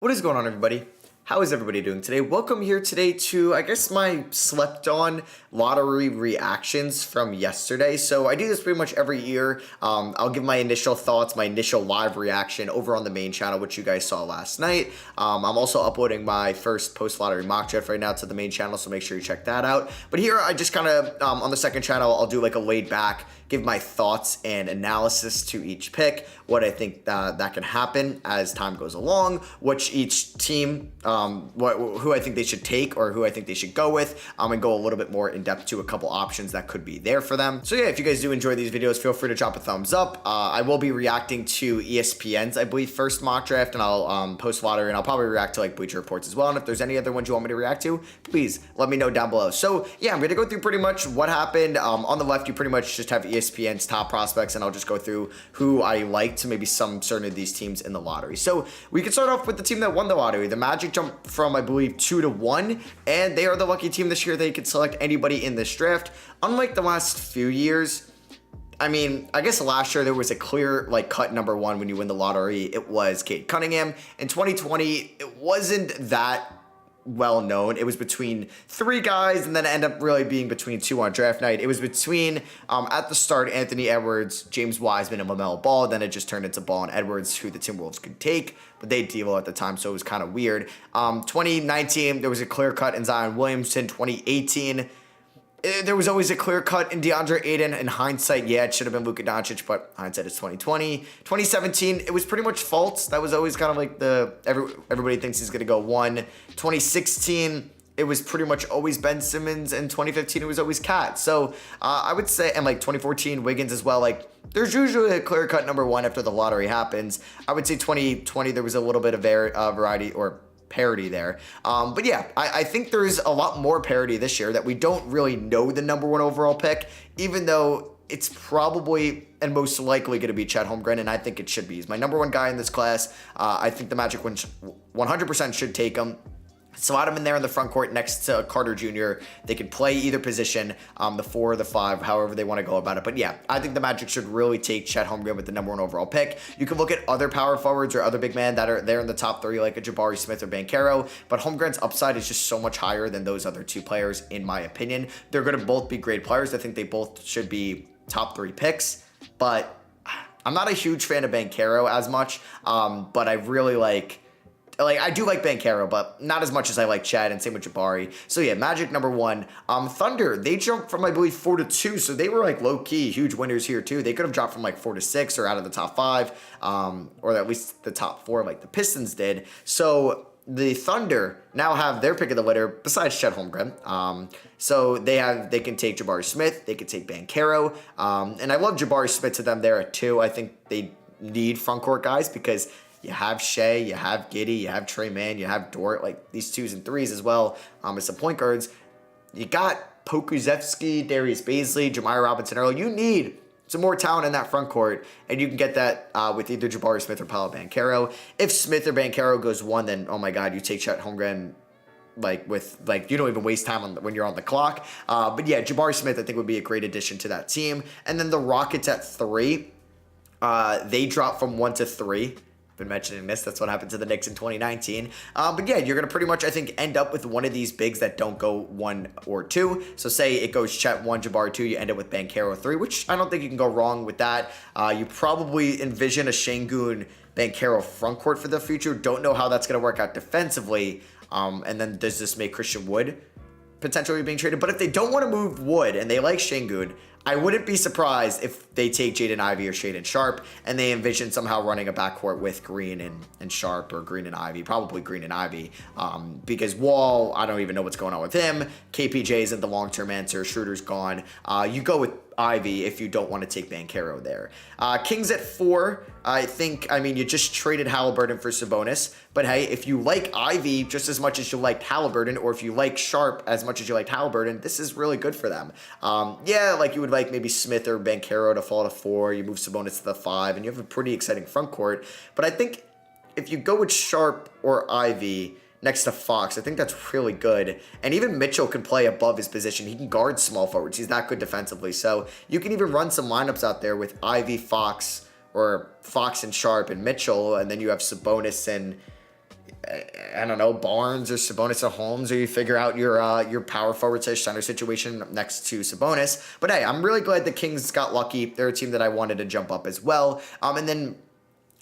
What is going on, everybody? How is everybody doing today? Welcome here today to, I guess, my slept on lottery reactions from yesterday. So I do this pretty much every year. I'll give my initial thoughts, my initial live reaction over on the main channel, which you guys saw last night. I'm also uploading my first post-lottery mock draft right now to the main channel, so make sure you check that out. But here I just kind of, on the second channel, I'll do like a laid back, give my thoughts and analysis to each pick, what I think that can happen as time goes along, which each team, who I think they should take or who I think they should go with, and go a little bit more in depth to a couple options that could be there for them. So yeah, if you guys do enjoy these videos, feel free to drop a thumbs up. I will be reacting to ESPN's, I believe, first mock draft, and I'll post lottery, and I'll probably react to like Bleacher Reports as well. And if there's any other ones you want me to react to, please let me know down below. So yeah, I'm gonna go through pretty much what happened. On the left, you pretty much just have ESPN's top prospects, and I'll just go through who I like to maybe some certain of these teams in the lottery. So we can start off with the team that won the lottery. The Magic jumped from, I believe, 2 to 1, and they are the lucky team this year. They could select anybody in this draft. Unlike the last few years, I mean, I guess last year there was a clear like cut number one when you win the lottery. It was Cade Cunningham. In 2020, it wasn't that well known. It was between 3 guys, and then it ended up really being between 2 on draft night. It was between, at the start, Anthony Edwards, James Wiseman, and LaMelo Ball. Then it just turned into Ball and Edwards, who the Timberwolves could take, but they deal at the time, so it was kind of weird. 2019, there was a clear cut in Zion Williamson. 2018, there was always a clear cut in DeAndre Ayton. In hindsight, yeah, it should have been Luka Doncic, but hindsight is 2020. 2017, it was pretty much Fultz. That was always kind of like everybody thinks he's going to go 1. 2016, it was pretty much always Ben Simmons, and 2015, it was always Cat. So I would say, and like 2014, Wiggins as well, like there's usually a clear cut number 1 after the lottery happens. I would say 2020, there was a little bit of variety or parity there. But yeah, I think there's a lot more parity this year that we don't really know the number 1 overall pick, even though it's probably and most likely going to be Chet Holmgren, and I think it should be. He's my number 1 guy in this class. I think the Magic 100% should take him. Slot him in there in the front court next to Carter Jr. They could play either position, the 4 or the 5, however they want to go about it. But yeah, I think the Magic should really take Chet Holmgren with the number 1 overall pick. You can look at other power forwards or other big men that are there in the top 3, like a Jabari Smith or Banchero, but Holmgren's upside is just so much higher than those other 2 players, in my opinion. They're going to both be great players. I think they both should be top 3 picks, but I'm not a huge fan of Banchero as much, but I really like, I do like Banchero, but not as much as I like Chad, and same with Jabari. So yeah, Magic number 1. Thunder, they jumped from, I believe, 4 to 2, so they were like low-key huge winners here too. They could have dropped from like 4 to 6 or out of the top 5, or at least the top 4 like the Pistons did. So the Thunder now have their pick of the litter besides Chet Holmgren. So they can take Jabari Smith, they could take Banchero, and I love Jabari Smith to them there at 2. I think they need front court guys because you have Shea, you have Giddy, you have Trey Mann, you have Dort, like these 2s and 3s as well as some point guards. You got Pokusevski, Darius Baisley, Jamire Robinson Earl. You need some more talent in that front court, and you can get that with either Jabari Smith or Paolo Banchero. If Smith or Banchero goes 1, then oh my God, you take Chet Holmgren you don't even waste time when you're on the clock. But yeah, Jabari Smith I think would be a great addition to that team. And then the Rockets at 3, they dropped from 1 to 3. Been mentioning this. That's what happened to the Knicks in 2019. But yeah, you're going to pretty much, I think, end up with one of these bigs that don't go 1 or 2. So say it goes Chet 1, Jabari 2, you end up with Banchero 3, which I don't think you can go wrong with that. You probably envision a Şengün Banchero front court for the future. Don't know how that's going to work out defensively. And then does this make Christian Wood potentially being traded? But if they don't want to move Wood and they like Şengün, I wouldn't be surprised if they take Jaden Ivey or Shaedon Sharpe and they envision somehow running a backcourt with Green and Sharpe, or Green and Ivey, probably Green and Ivey, because Wall, I don't even know what's going on with him. KPJ isn't the long-term answer. Schroeder's gone. You go with Ivy if you don't want to take Banchero there. Kings at 4, I mean, you just traded Halliburton for Sabonis, but hey, if you like Ivy just as much as you liked Halliburton, or if you like Sharpe as much as you liked Halliburton, this is really good for them. Yeah, like you would like maybe Smith or Banchero to fall to 4, you move Sabonis to the 5, and you have a pretty exciting front court, but I think if you go with Sharpe or Ivy next to Fox, I think that's really good. And even Mitchell can play above his position. He can guard small forwards. He's that good defensively. So you can even run some lineups out there with Ivy, Fox, or Fox and Sharpe and Mitchell, and then you have Sabonis and I don't know, Barnes or Sabonis or Holmes, or you figure out your power forward / center situation next to Sabonis. But hey, I'm really glad the Kings got lucky. They're a team that I wanted to jump up as well. And then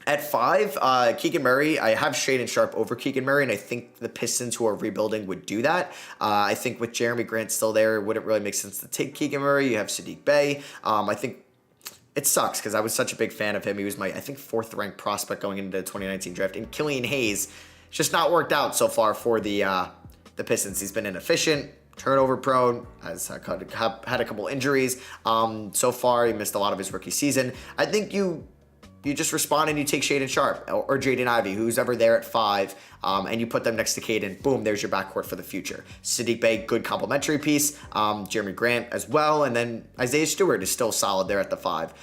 at 5, Keegan Murray, I have Shaedon Sharpe over Keegan Murray, and I think the Pistons, who are rebuilding, would do that. I think with Jeremy Grant still there, it wouldn't really make sense to take Keegan Murray. You have Sadiq Bey. I think it sucks because I was such a big fan of him. He was my, I think, 4th ranked prospect going into the 2019 draft. And Killian Hayes, it's just not worked out so far for the Pistons. He's been inefficient, turnover prone, has had a couple injuries. So far, he missed a lot of his rookie season. I think you just respond and you take Shaedon Sharpe or Jaden Ivey, who's ever there at 5, and you put them next to Caden. Boom, there's your backcourt for the future. Sadiq Bey, good complementary piece. Jeremy Grant as well. And then Isaiah Stewart is still solid there at the 5.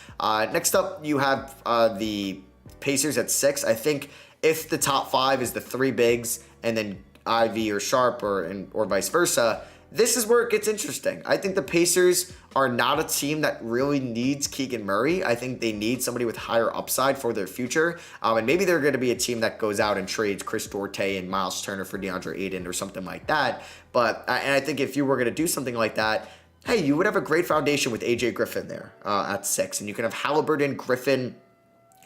Next up, you have the Pacers at 6. I think if the top 5 is the 3 bigs and then Ivy or Sharpe or vice versa, this is where it gets interesting. I think the Pacers are not a team that really needs Keegan Murray. I think they need somebody with higher upside for their future. And maybe they're going to be a team that goes out and trades Chris Duarte and Miles Turner for DeAndre Ayton or something like that. But and I think if you were going to do something like that, hey, you would have a great foundation with AJ Griffin there at 6. And you can have Halliburton, Griffin,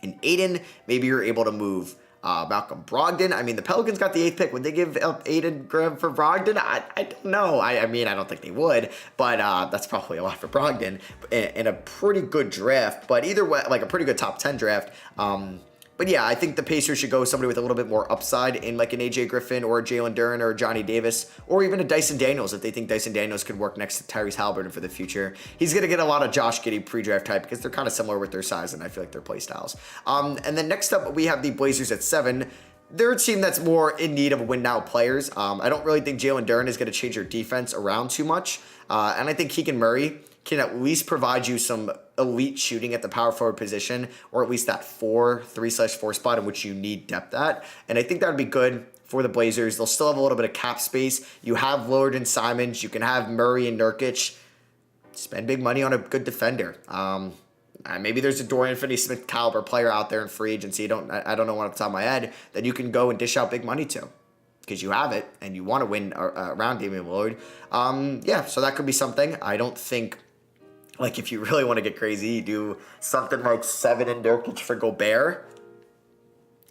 and Ayton. Maybe you're able to move Malcolm Brogdon. I mean, the Pelicans got the 8th pick. Would they give up Aiden Graham for Brogdon? I don't know. I mean, I don't think they would, but that's probably a lot for Brogdon in a pretty good draft. But either way, like a pretty good top 10 draft. But yeah, I think the Pacers should go with somebody with a little bit more upside in like an AJ Griffin or a Jalen Duren or a Johnny Davis or even a Dyson Daniels if they think Dyson Daniels could work next to Tyrese Halliburton for the future. He's going to get a lot of Josh Giddey pre-draft type because they're kind of similar with their size and I feel like their play styles. And then next up, we have the Blazers at 7. They're a team that's more in need of win-now players. I don't really think Jalen Duren is going to change their defense around too much. And I think Keegan Murray can at least provide you some elite shooting at the power forward position, or at least that 3/4 spot in which you need depth at. And I think that would be good for the Blazers. They'll still have a little bit of cap space. You have Lillard and Simons. You can have Murray and Nurkic. Spend big money on a good defender. Maybe there's a Dorian Finney-Smith caliber player out there in free agency. I don't know one off the top of my head that you can go and dish out big money to, because you have it and you want to win around Damian Lillard. Yeah, so that could be something. I don't think, like, if you really want to get crazy, you do something like 7 and Nurkic for Gobert.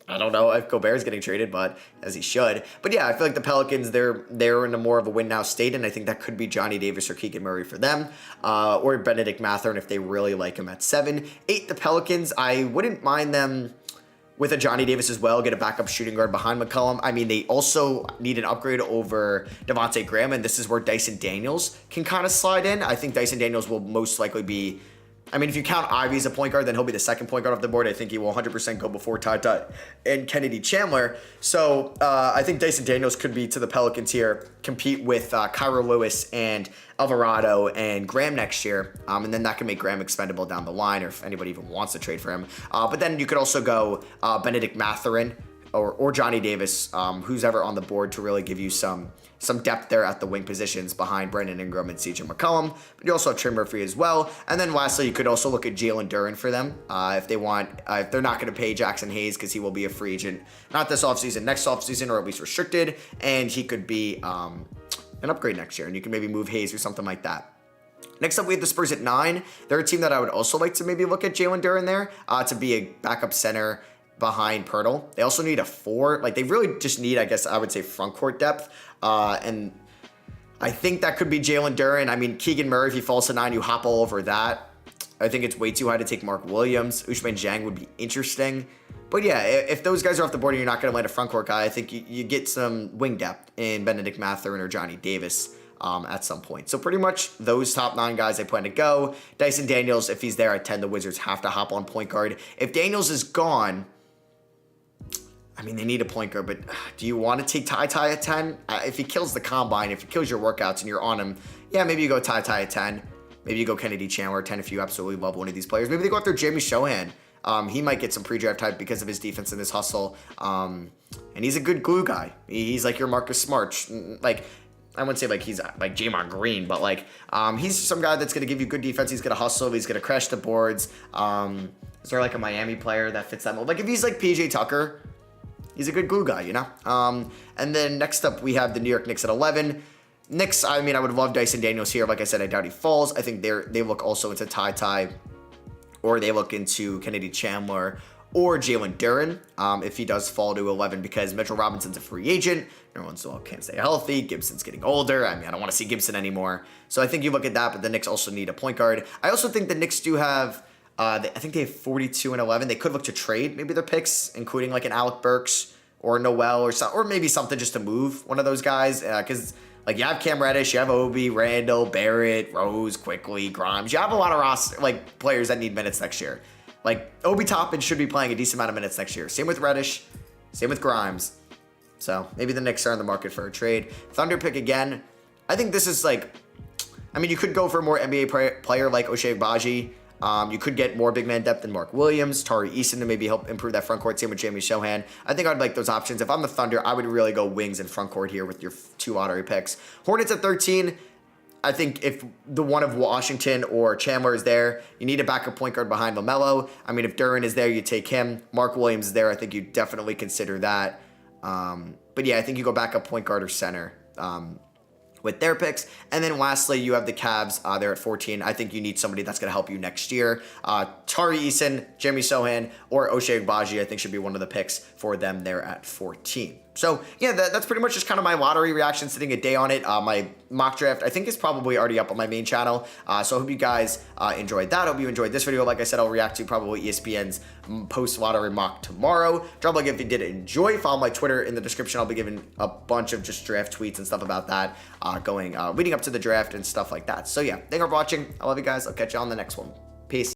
I don't know if Gobert is getting traded, but as he should. But yeah, I feel like the Pelicans, they're in a more of a win now state, and I think that could be Johnny Davis or Keegan Murray for them, or Benedict Mathurin if they really like him at 7. 8, the Pelicans, I wouldn't mind them with a Johnny Davis as well, get a backup shooting guard behind McCollum. I mean, they also need an upgrade over Devontae Graham, and this is where Dyson Daniels can kind of slide in. I think Dyson Daniels will most likely be, I mean, if you count Ivy as a point guard, then he'll be the second point guard off the board. I think he will 100% go before Ty and Kennedy Chandler. So I think Dyson Daniels could be, to the Pelicans here, compete with Kyra Lewis and Alvarado and Graham next year. And then that can make Graham expendable down the line, or if anybody even wants to trade for him. But then you could also go Benedict Mathurin or Johnny Davis, who's ever on the board, to really give you some depth there at the wing positions behind Brandon Ingram and CJ McCollum. But you also have Trey Murphy as well. And then lastly, you could also look at Jalen Duren for them if they want. If they're not going to pay Jackson Hayes, because he will be a free agent, not this offseason, next offseason, or at least restricted. And he could be an upgrade next year. And you can maybe move Hayes or something like that. Next up, we have the Spurs at 9. They're a team that I would also like to maybe look at Jalen Duren there to be a backup center behind Pirtle. They also need a 4. Like, they really just need, I guess I would say, front court depth. And I think that could be Jalen Duren. I mean, Keegan Murray, if he falls to 9, you hop all over that. I think it's way too high to take Mark Williams. Ousmane Dieng would be interesting. But yeah, if those guys are off the board and you're not going to land a front court guy, I think you get some wing depth in Benedict Mathurin or Johnny Davis at some point. So pretty much those top 9 guys I plan to go. Dyson Daniels, if he's there at 10, the Wizards have to hop on point guard. If Daniels is gone, I mean, they need a point guard, but do you want to take Ty at 10? If he kills the combine, if he kills your workouts and you're on him, yeah, maybe you go Ty at 10. Maybe you go Kennedy Chandler at 10 if you absolutely love one of these players. Maybe they go after Jamie Shohan. He might get some pre-draft type because of his defense and his hustle. And he's a good glue guy. He's like your Marcus Smart. Like, I wouldn't say like he's like Draymond Green, but like he's some guy that's going to give you good defense. He's going to hustle. He's going to crash the boards. Is there like a Miami player that fits that mold? Like if he's like PJ Tucker, he's a good glue guy, you know? And then next up, we have the New York Knicks at 11. Knicks, I mean, I would love Dyson Daniels here. Like I said, I doubt he falls. I think they look also into Ty, or they look into Kennedy Chandler or Jalen Duren if he does fall to 11, because Mitchell Robinson's a free agent. Everyone still can't stay healthy. Gibson's getting older. I mean, I don't want to see Gibson anymore. So I think you look at that, but the Knicks also need a point guard. I also think the Knicks do have, I think they have 42 and 11. They could look to trade maybe their picks, including like an Alec Burks or Noel or maybe something just to move one of those guys, because like you have Cam Reddish, you have Obi, Randall, Barrett, Rose, Quickly, Grimes. You have a lot of roster like players that need minutes next year. Like Obi Toppin should be playing a decent amount of minutes next year. Same with Reddish, same with Grimes. So maybe the Knicks are in the market for a trade. Thunder pick again. I think this is like, I mean, you could go for a more NBA player like Ochai Agbaji. You could get more big man depth than Mark Williams, Tari Eason to maybe help improve that front court. Same with Jamie Sohan. I think I'd like those options. If I'm the Thunder, I would really go wings and front court here with your 2 lottery picks. Hornets at 13. I think if the one of Washington or Chandler is there, you need a backup point guard behind LaMelo. I mean, if Duren is there, you take him. Mark Williams is there. I think you definitely consider that. But yeah, I think you go backup point guard or center with their picks. And then lastly, you have the Cavs. They're at 14. I think you need somebody that's going to help you next year. Tari Eason, Jimmy Sohan, or Ochai Agbaji, I think should be one of the picks for them there at 14. So yeah, that's pretty much just kind of my lottery reaction, sitting a day on it. My mock draft, I think, is probably already up on my main channel. So I hope you guys enjoyed that. I hope you enjoyed this video. Like I said, I'll react to probably ESPN's post-lottery mock tomorrow. Drop a like if you did enjoy. Follow my Twitter in the description. I'll be giving a bunch of just draft tweets and stuff about that leading up to the draft and stuff like that. So yeah, thank you for watching. I love you guys. I'll catch you on the next one. Peace.